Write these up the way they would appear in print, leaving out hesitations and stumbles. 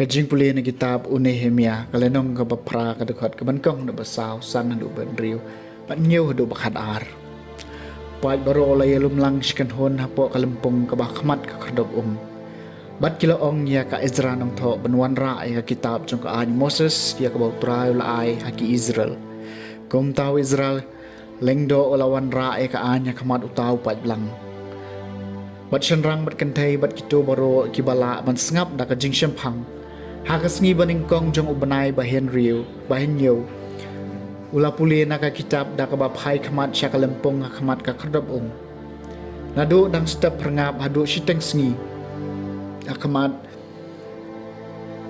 Kajing puli na kitab Nehemia kalenong kabapra kadukot kabankong na basaw san hadu benriu panyo hadu bakat ar. Pait baro olay lumlang shikanhon hapo kalempong kabakmat kakadog Bat kila ong ya ka Ezra nong tho benwan ra ya kitab jong ka Moses ya kabau trai laai haki Israel. Kum tau Israel lengdo olawan ra ya ka anya kamat utau pait blang. Bat shenrang bat kentay bat kito baro kibala man sngap da kajing shempang. Hakas ngi baning kong jong ubanay bahen yo. Ula puli na ka kitab da kabaphay kamat siya kalempong kamat kakadab Nado dang step rangap hado siteng sngi. Akamat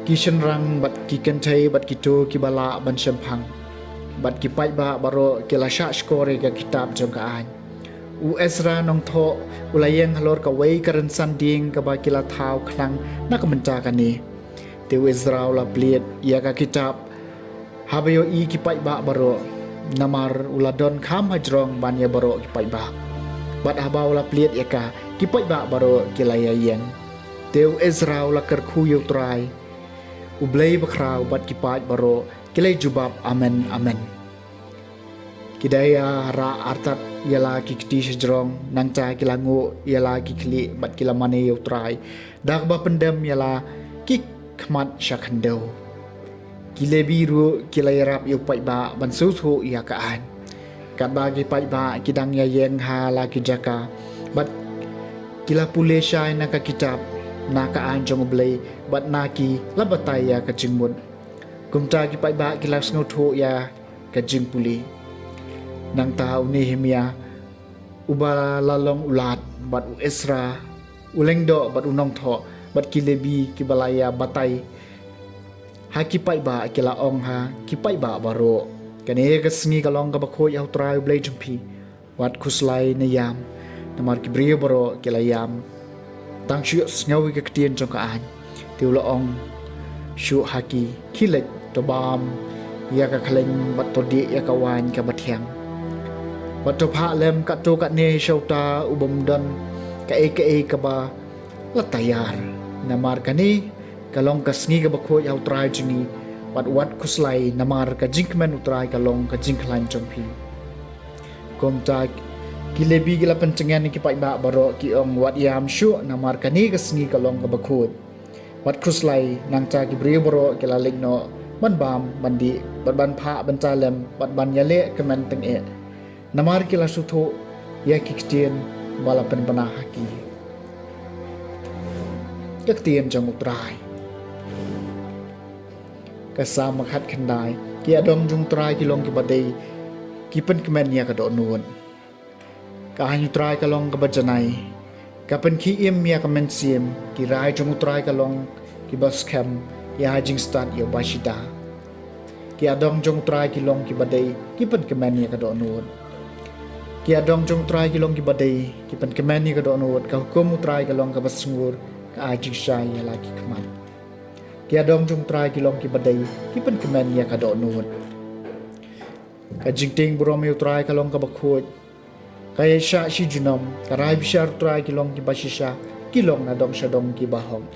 kishen rang bat kikentay bat kito kibala ban shempang. Bat kipay ba baro kilasya skore ka kitab jong kaan. U Ezra nong tho ulayeng halor ka way karensan ding ka ba kila thaw klang nakamenta ka ni. Tew Ezra ula pliet ya ka kitab habayo I kipay ba baro namar uladon kam hajrong ban ya baro kipay ba. Bat haba ula pliet ya ka kipay ba baro kilaya yang. Tew Ezra ula kerkuyo try ublay bakraw bat kipay baro kilay jubab amen amen. Kidaya ra artat yala kikti sejrong nangca kilangu yala kikli bat kilamane yo try dak ba pendem yala kik kmat syakandau. Kile biru kila yarap yu pai ba ban susu ya kaan. Kat bagi pai ba kidang ya yeng ha la kijaka. Bat kila pule syai na ka kitab na kaan jong blay bat naki labatay ya ka jingmud. Kumta ki pai ba kila snuthu ya ka jing puli. Nang tao Nehemia uba lalong ulat bat u Ezra ulengdo bat unong tho bat kilebi kibalaya batay ha kipai ba kila ong ha kipai ba baro kane kasngi kalong kabakhoy au try blay jumpi wat kuslay na yam namar kibriyo baro kila yam tang shu sngawi ka ktien jong kaan tiula ong shu haki kilek to bam ya ka khleng bat to di ya ka wan ka bathyang bat to pha lem ka to ka ne shauta ubom dan ka e ka ba latayar namar kani kalong kasngi ka bakhoy au try jini wat kuslay namar ka jinkmen utray kalong ka jinklan jompi komtak kilebi gila pencengan ki pai ba baro ki ong wat yam shu namar kani kasngi kalong ka bakhoy wat kuslay nang cha ki bre baro kila ligno ban bam bandi bat ban pha ban chalem bat ban yale kemen teng namar kila sutho ya kiktien bala pen panah haki Kektian jong utray kasama khat khandai ki adong jung trai ki long ki badai ki pen kemen ya ka do nuon ka hanyu trai ka long ka bajanai ka pen ki im ya ka men sim ki rai jong utray ka long ki bas kem ya jing start ya bashida ki adong jong trai ki long ki badai ki pen kemen ya ka do nuon ki adong jong trai ki long ki badai ki pen kemen ya ka do nuon ka hukum utray ka long ka bas ngur ka ajing syai ya lagi keman kia dong jung trai kilong ki badai ki pen kemen ya ka do nuot ka jingting burom yu trai kalong ka bakhot kaya sya si junom ka rai bishar trai kilong ki basisha kilong na dong syadong ki bahong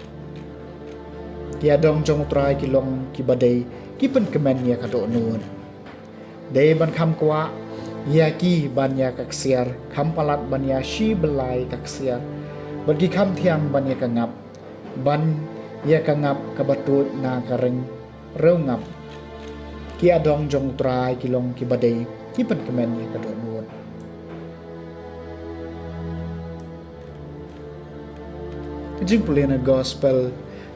kia dong jung trai kilong ki badai ki pen kemen ya ka do nuot dei ban kham kwa ya ki ban ya kaksiar kham palat ban ya shi belai kaksiar bagi kam tiang ban ya kangap ban ya kangap kabatut na kareng reu ngap ki adong jong trai kilong ki badai ki pen kemen ya kadonun kajing pulina gospel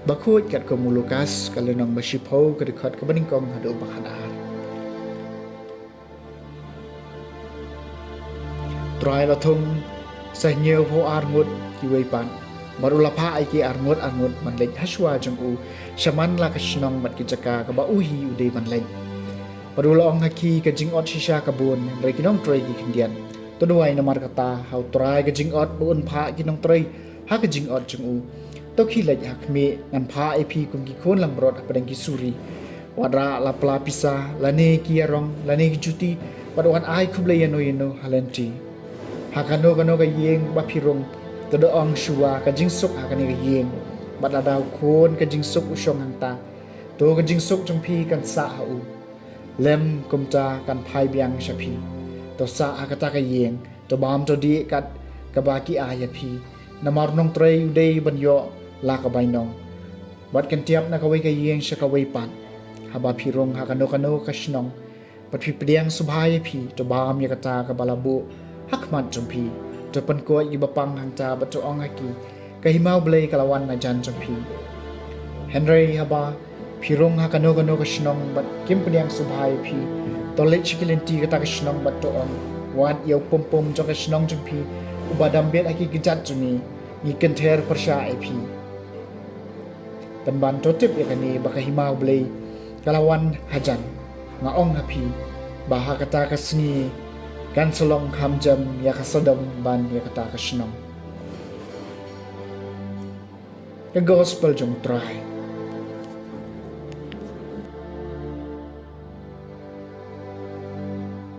bakut kat ko mulukas kalau nang masipau ke dekat ke beningkong hadu bakadar. Try la thung sa nhiều ho arngut ki weipan marula pha ai ki arngut man lek haswa jong u shaman la ka shnong mat ki jaka ka ba uhi u de man lek marula ong haki ka jing ot shisha ka bun re ki nong trai ki kindian to duai na mar kata how try ka jing ot bun pha ki nong trai ha ka jing ot jong u to khi lek hak me ngan pha ai pi kum ki khon lam rot padang ki suri wadra la pla pisa la ne ki arong la ne ki juti padwan ai khub le yano halenti hakano kano ka yeng ba phirong to do ong shuwa ka jing suk hakani ka yeng bat la daw khon ka jing suk usong hang ta to ka jing suk jong phi kan sa ha u lem kum ta kan phai byang sha phi to sa hakata ka yeng to bam to di kat ka ba ki a ya phi namar nong trei u dei ban yo la ka bai nong bat kan tiap na ka wei ka yeng sha ka wei pan haba phirong hakano ka shnong pat phi pdiang subhai phi to bam ya kata ka balabu hakmat jompi to pan ko i bapang hangta bato ong haki ka himau blei kalawan na jan jompi Henry haba phirong hakano ka shnong bat kim pdiang subhai phi to le chikilenti ka shnong bat to ong wan yau pom jo ka shnong jompi ubadam bet aki gijat juni ni kenther persha ai phi pan ban to tip ya kani baka himau blei kalawan hajan nga ong hapi baha kata ka sni kan solong hamjam ya kasadam ban ya kata ka shnong. The gospel jong try